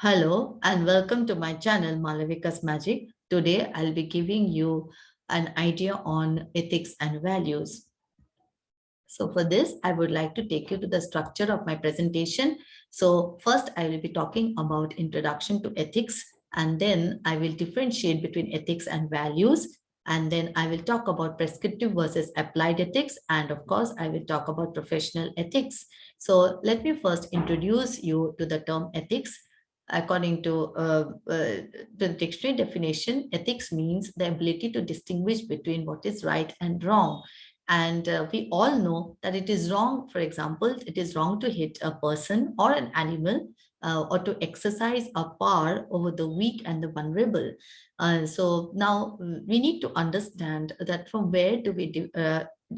Hello and welcome to my channel Malavika's Magic. Today I'll be giving you an idea on ethics and values. So for this, I would like to take you to the structure of my presentation. So first I will be talking about introduction to ethics, and then I will differentiate between ethics and values. And then I will talk about prescriptive versus applied ethics. And of course, I will talk about professional ethics. So let me first introduce you to the term ethics. According to the dictionary definition, ethics means the ability to distinguish between what is right and wrong. And we all know that it is wrong. For example, it is wrong to hit a person or an animal, or to exercise a power over the weak and the vulnerable. So now we need to understand that from where do we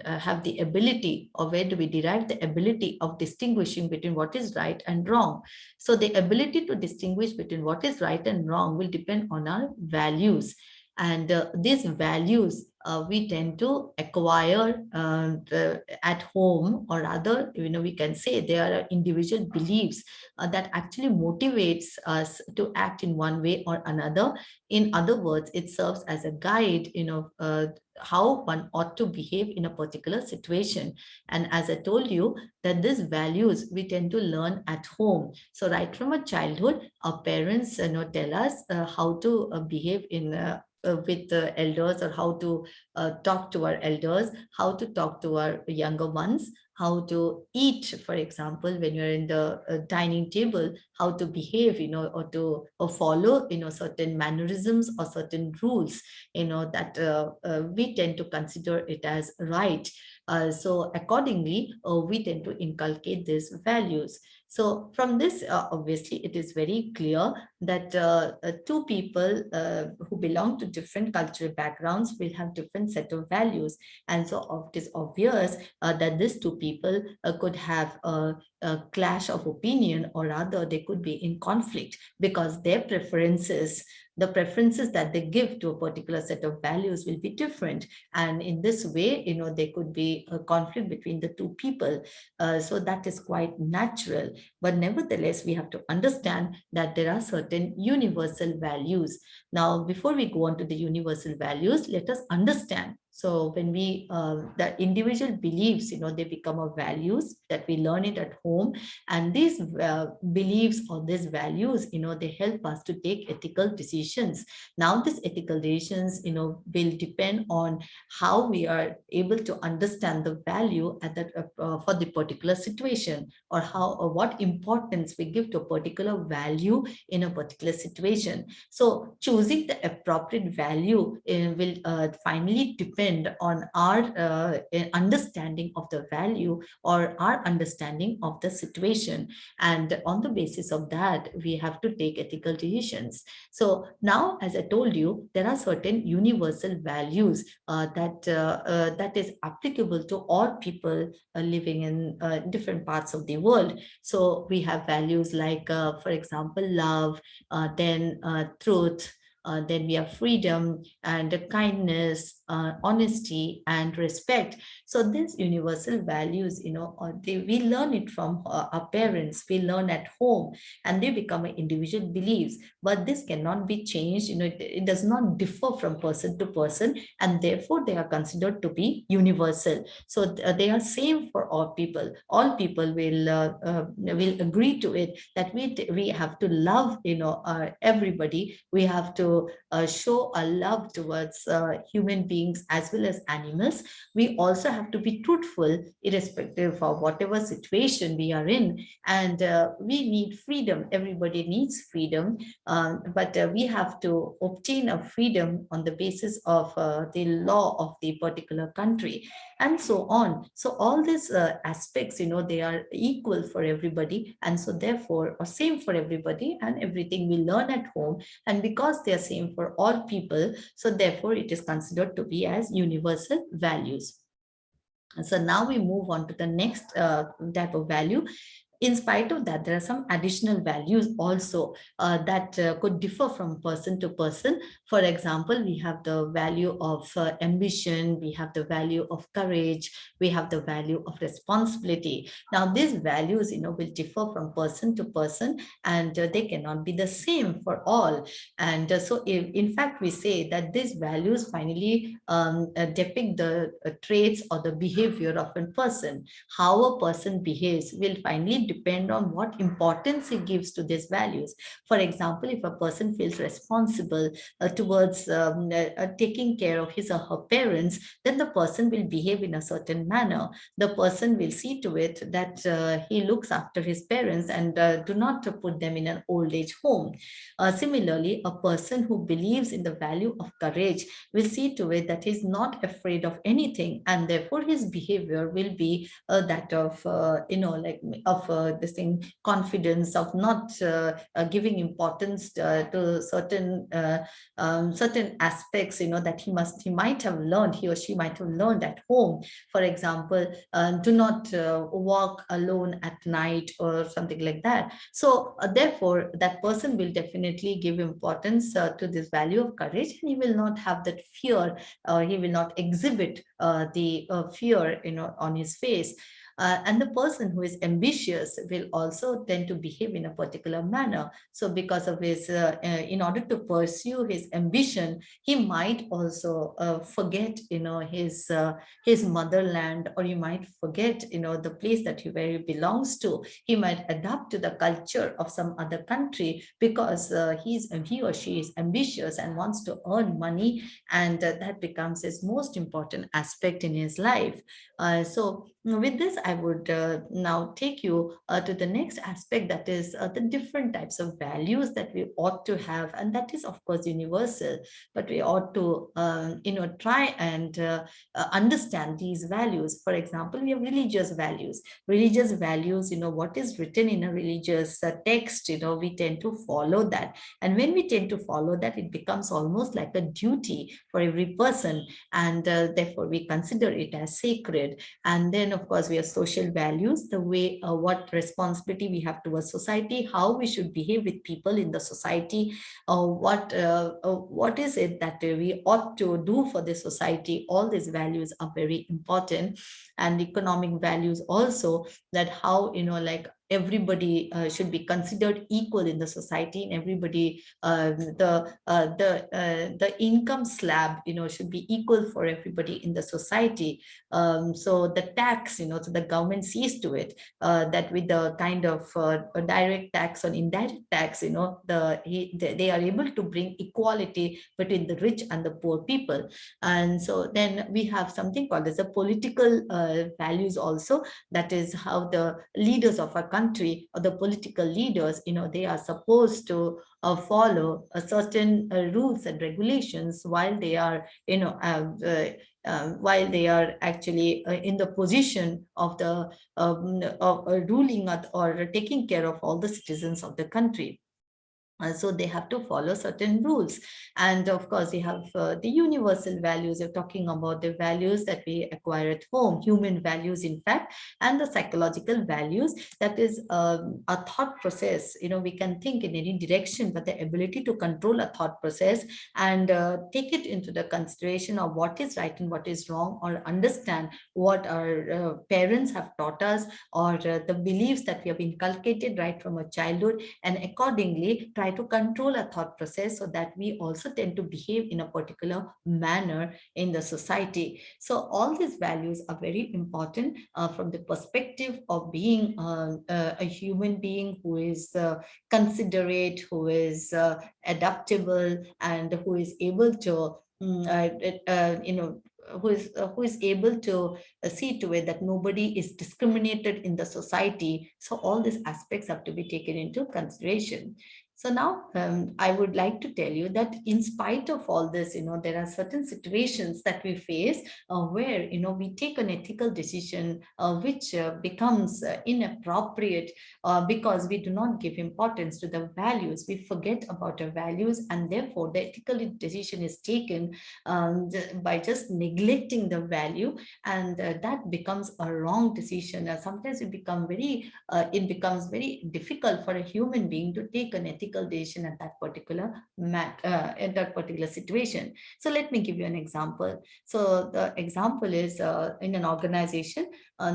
have the ability, or where do we derive the ability of distinguishing between what is right and wrong. So the ability to distinguish between what is right and wrong will depend on our values. And these values we tend to acquire at home, or rather, we can say they are individual beliefs that actually motivates us to act in one way or another. In other words, it serves as a guide, how one ought to behave in a particular situation. And as I told you, that these values we tend to learn at home. So right from a childhood, our parents tell us how to behave in with the elders, or how to talk to our elders, how to talk to our younger ones, how to eat, for example, when you're in the dining table, how to behave, or to follow, certain mannerisms or certain rules, that we tend to consider it as right. So accordingly, we tend to inculcate these values. So from this, obviously, it is very clear that two people who belong to different cultural backgrounds will have different set of values. And so it is obvious that these two people could have a clash of opinion, or rather they could be in conflict, because their preferences, the preferences that they give to a particular set of values will be different. And in this way, there could be a conflict between the two people. So that is quite natural. But nevertheless, we have to understand that there are certain universal values. Now, before we go on to the universal values, let us understand. So when the individual beliefs, they become our values that we learn it at home. And these beliefs or these values, they help us to take ethical decisions. Now, these ethical decisions, will depend on how we are able to understand the value at that for the particular situation, or how, or what importance we give to a particular value in a particular situation. So choosing the appropriate value will finally depend on our understanding of the value, or our understanding of the situation. And on the basis of that, we have to take ethical decisions. So now, as I told you, there are certain universal values that is applicable to all people living in different parts of the world. So we have values like, for example, love, then truth, then we have freedom and kindness, honesty and respect. So these universal values, we learn it from our parents, we learn at home, and they become individual beliefs. But this cannot be changed. It does not differ from person to person, and therefore they are considered to be universal. So they are same for all people. All people will agree to it, that we have to love, everybody. We have to show a love towards human beings as well as animals. We also have to be truthful irrespective of whatever situation we are in. And we need freedom. Everybody needs freedom. But we have to obtain a freedom on the basis of the law of the particular country, and so on. So all these aspects, they are equal for everybody, and so therefore, or same for everybody, and everything we learn at home. And because they are same for all people, so therefore it is considered to be as universal values. So now we move on to the next type of value. in spite of that, there are some additional values also that could differ from person to person. For example, we have the value of ambition, we have the value of courage, we have the value of responsibility. Now, these values, will differ from person to person, and they cannot be the same for all. And so, if, in fact, we say that these values finally depict the traits or the behavior of a person. How a person behaves will finally depend on what importance he gives to these values. For example, if a person feels responsible towards taking care of his or her parents, then the person will behave in a certain manner. The person will see to it that he looks after his parents and do not put them in an old age home. Similarly, a person who believes in the value of courage will see to it that he's not afraid of anything, and therefore his behavior will be that of like of this thing, confidence, of not giving importance to certain aspects, that he might have learned, he or she might have learned at home. For example, do not walk alone at night or something like that. So therefore that person will definitely give importance to this value of courage, and he will not have that fear, he will not exhibit the fear on his face. And the person who is ambitious will also tend to behave in a particular manner. So because of his, in order to pursue his ambition, he might also forget, his motherland, or he might forget, the place that where he belongs to. He might adapt to the culture of some other country because he or she is ambitious and wants to earn money, and that becomes his most important aspect in his life. So with this, I would now take you to the next aspect, that is the different types of values that we ought to have, and that is of course universal, but we ought to try and understand these values. For example, we have religious values. Religious values, what is written in a religious text, we tend to follow that, and when we tend to follow that, it becomes almost like a duty for every person, and therefore we consider it as sacred. And then of course we have social values, the way what responsibility we have towards society, how we should behave with people in the society, what is it that we ought to do for the society. All these values are very important. And economic values also, that how, like everybody should be considered equal in the society, and everybody, the income slab, should be equal for everybody in the society. So the tax, so the government sees to it that with the kind of a direct tax or indirect tax, they are able to bring equality between the rich and the poor people. And so then we have something called as a political values also. That is how the leaders of a country, or the political leaders, they are supposed to follow a certain rules and regulations while they are, while they are actually in the position of the of ruling or taking care of all the citizens of the country. So they have to follow certain rules. And of course, you have the universal values. You're talking about the values that we acquire at home, human values, in fact, and the psychological values. That is a thought process. We can think in any direction, but the ability to control a thought process and take it into the consideration of what is right and what is wrong, or understand what our parents have taught us, or the beliefs that we have inculcated right from a childhood, and accordingly try to control a thought process so that we also tend to behave in a particular manner in the society. So all these values are very important from the perspective of being a human being who is considerate, who is adaptable, and who is able to who is able to see to it that nobody is discriminated in the society. So all these aspects have to be taken into consideration. So now I would like to tell you that in spite of all this, there are certain situations that we face where, we take an ethical decision which becomes inappropriate because we do not give importance to the values. We forget about our values, and therefore the ethical decision is taken by just neglecting the value, and that becomes a wrong decision. Sometimes it becomes very difficult for a human being to take an ethical decision at that particular in that particular situation. So let me give you an example. So the example is in an organization,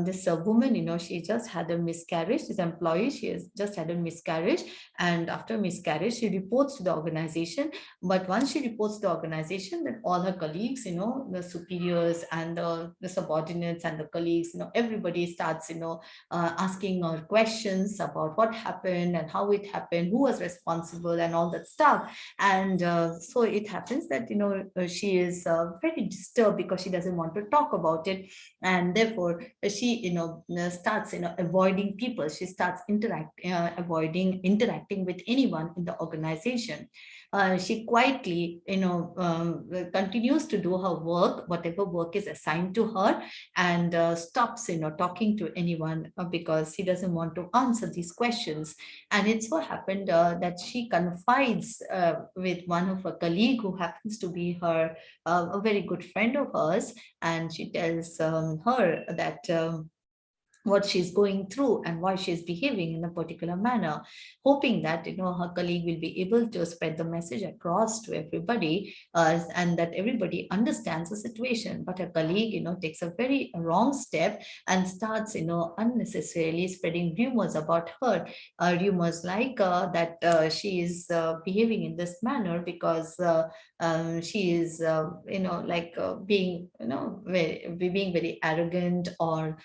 this woman, she just had a miscarriage. This employee, she has just had a miscarriage, and after miscarriage, she reports to the organization. But once she reports to the organization, then all her colleagues, the superiors and the subordinates and the colleagues, everybody starts, asking her questions about what happened and how it happened, who was responsible, and all that stuff. And so it happens that she is very disturbed because she doesn't want to talk about it, and therefore she starts avoiding people. She starts avoiding interacting with anyone in the organization. She quietly continues to do her work, whatever work is assigned to her, and stops talking to anyone because he doesn't want to answer these questions. And it so happened that she confides with one of her colleague who happens to be her a very good friend of hers, and she tells her that what she's going through and why she's behaving in a particular manner, hoping that her colleague will be able to spread the message across to everybody, and that everybody understands the situation. But her colleague takes a very wrong step and starts unnecessarily spreading rumors about her, rumors like that she is behaving in this manner because she is being being very arrogant, or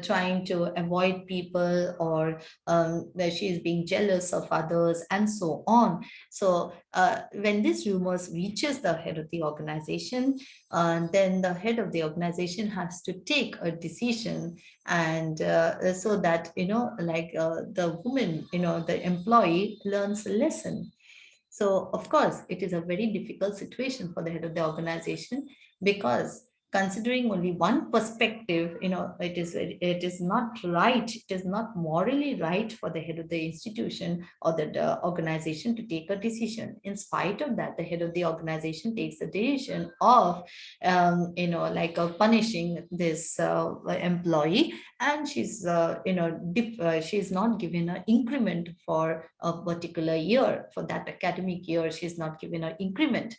trying to avoid people, or that she is being jealous of others, and so on. So when these rumors reaches the head of the organization, then the head of the organization has to take a decision, and so that the woman, the employee learns a lesson. So, of course, it is a very difficult situation for the head of the organization, because considering only one perspective, it is not right, it is not morally right for the head of the institution or the organization to take a decision. In spite of that, the head of the organization takes the decision of, punishing this employee, and she's not given an increment for a particular year. For that academic year, she's not given an increment.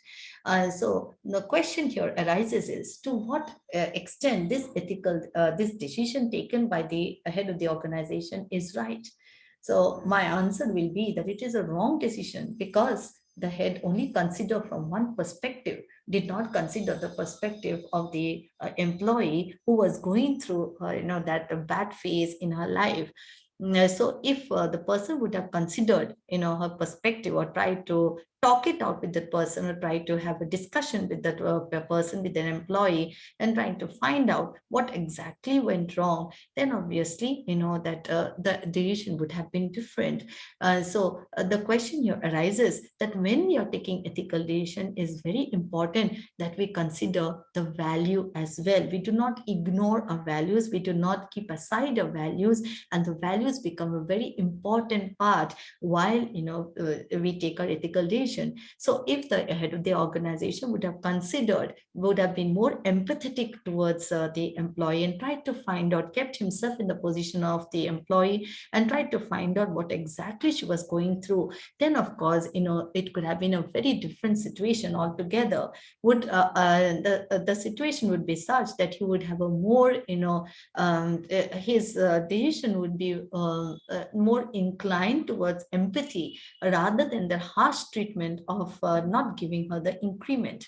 So the question here arises is, to what extent this decision taken by the head of the organization is right? So my answer will be that it is a wrong decision, because the head only considered from one perspective, did not consider the perspective of the employee who was going through that bad phase in her life. So if the person would have considered her perspective, or tried to talk it out with that person, or try to have a discussion with that person, with an employee, and trying to find out what exactly went wrong, then obviously that the decision would have been different. So the question here arises that when we are taking ethical decision, is very important that we consider the value as well. We do not ignore our values, we do not keep aside our values, and the values become a very important part while we take our ethical decision. So if the head of the organization would have considered, would have been more empathetic towards the employee, and tried to find out, kept himself in the position of the employee, and tried to find out what exactly she was going through, then of course it could have been a very different situation altogether. Would the situation would be such that he would have a more his decision would be more inclined towards empathy, rather than the harsh treatment of not giving her the increment.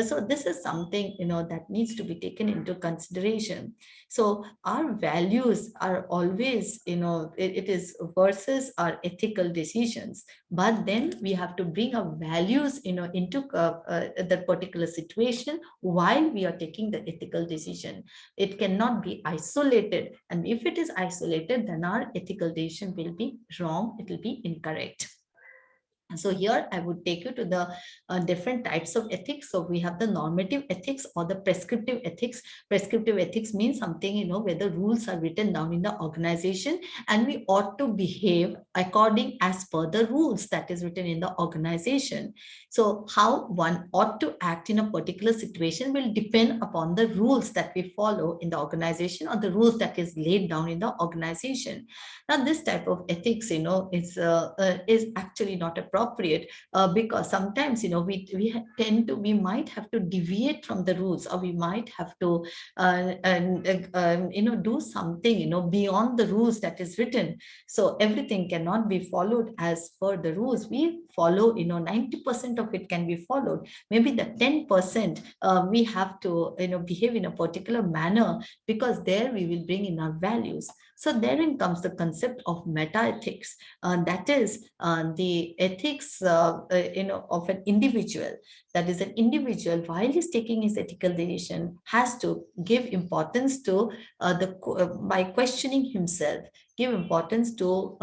So this is something that needs to be taken into consideration. So our values are always it is versus our ethical decisions, but then we have to bring our values into that particular situation while we are taking the ethical decision. It cannot be isolated, and if it is isolated, then our ethical decision will be wrong, it will be incorrect. So here I would take you to the different types of ethics. So we have the normative ethics or the prescriptive ethics. Prescriptive ethics means something, where the rules are written down in the organization and we ought to behave according as per the rules that is written in the organization. So how one ought to act in a particular situation will depend upon the rules that we follow in the organization or the rules that is laid down in the organization. Now, this type of ethics, is actually not appropriate because sometimes, we might have to deviate from the rules, or we might have to, do something, beyond the rules that is written. So everything cannot be followed as per the rules. We follow, 90% of it can be followed. Maybe the 10% we have to, behave in a particular manner because there we will bring in our values. So therein comes the concept of metaethics, that is the ethics, of an individual. That is, an individual, while he's taking his ethical decision, has to give importance to by questioning himself, give importance to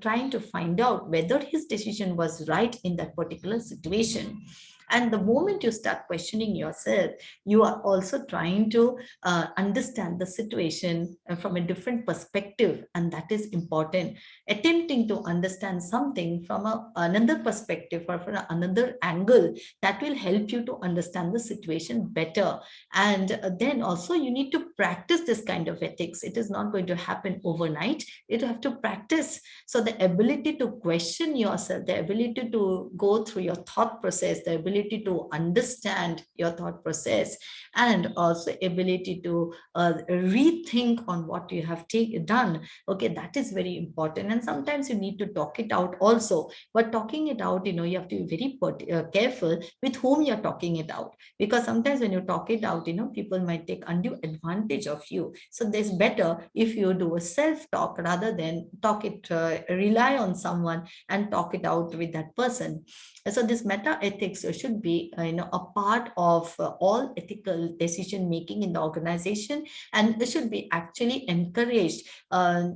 trying to find out whether his decision was right in that particular situation. And the moment you start questioning yourself, you are also trying to understand the situation from a different perspective, and that is important. Attempting to understand something from another perspective or from another angle, that will help you to understand the situation better. And then also you need to practice this kind of ethics. It is not going to happen overnight. You have to practice. So the ability to question yourself, the ability to go through your thought process, the ability to understand your thought process, and also ability to rethink on what you have done. Okay, that is very important. And sometimes you need to talk it out also. But talking it out, you have to be very careful with whom you're talking it out. Because sometimes when you talk it out, people might take undue advantage of you. So there's better if you do a self-talk rather than rely on someone and talk it out with that person. So this meta ethics should be a part of all ethical decision making in the organization, and this should be actually encouraged to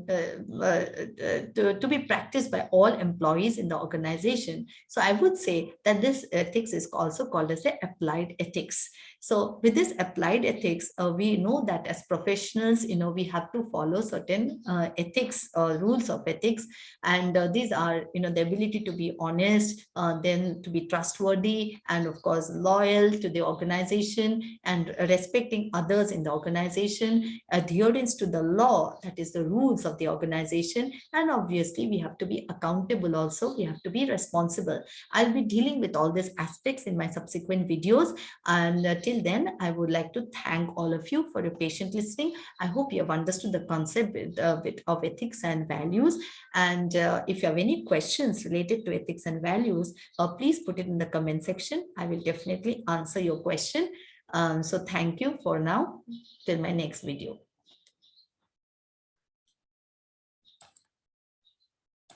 be practiced by all employees in the organization. So I would say that this ethics is also called as the applied ethics. So with this applied ethics, we know that as professionals, we have to follow certain ethics or rules of ethics. And these are, the ability to be honest, then to be trustworthy, and of course, loyal to the organization, and respecting others in the organization, adherence to the law, that is the rules of the organization. And obviously, we have to be accountable also. We have to be responsible. I'll be dealing with all these aspects in my subsequent videos. And till then, I would like to thank all of you for your patient listening. I hope you have understood the concept of ethics and values. And if you have any questions related to ethics and values, please put it in the comment section. I will definitely answer your question. So thank you for now. Till my next video.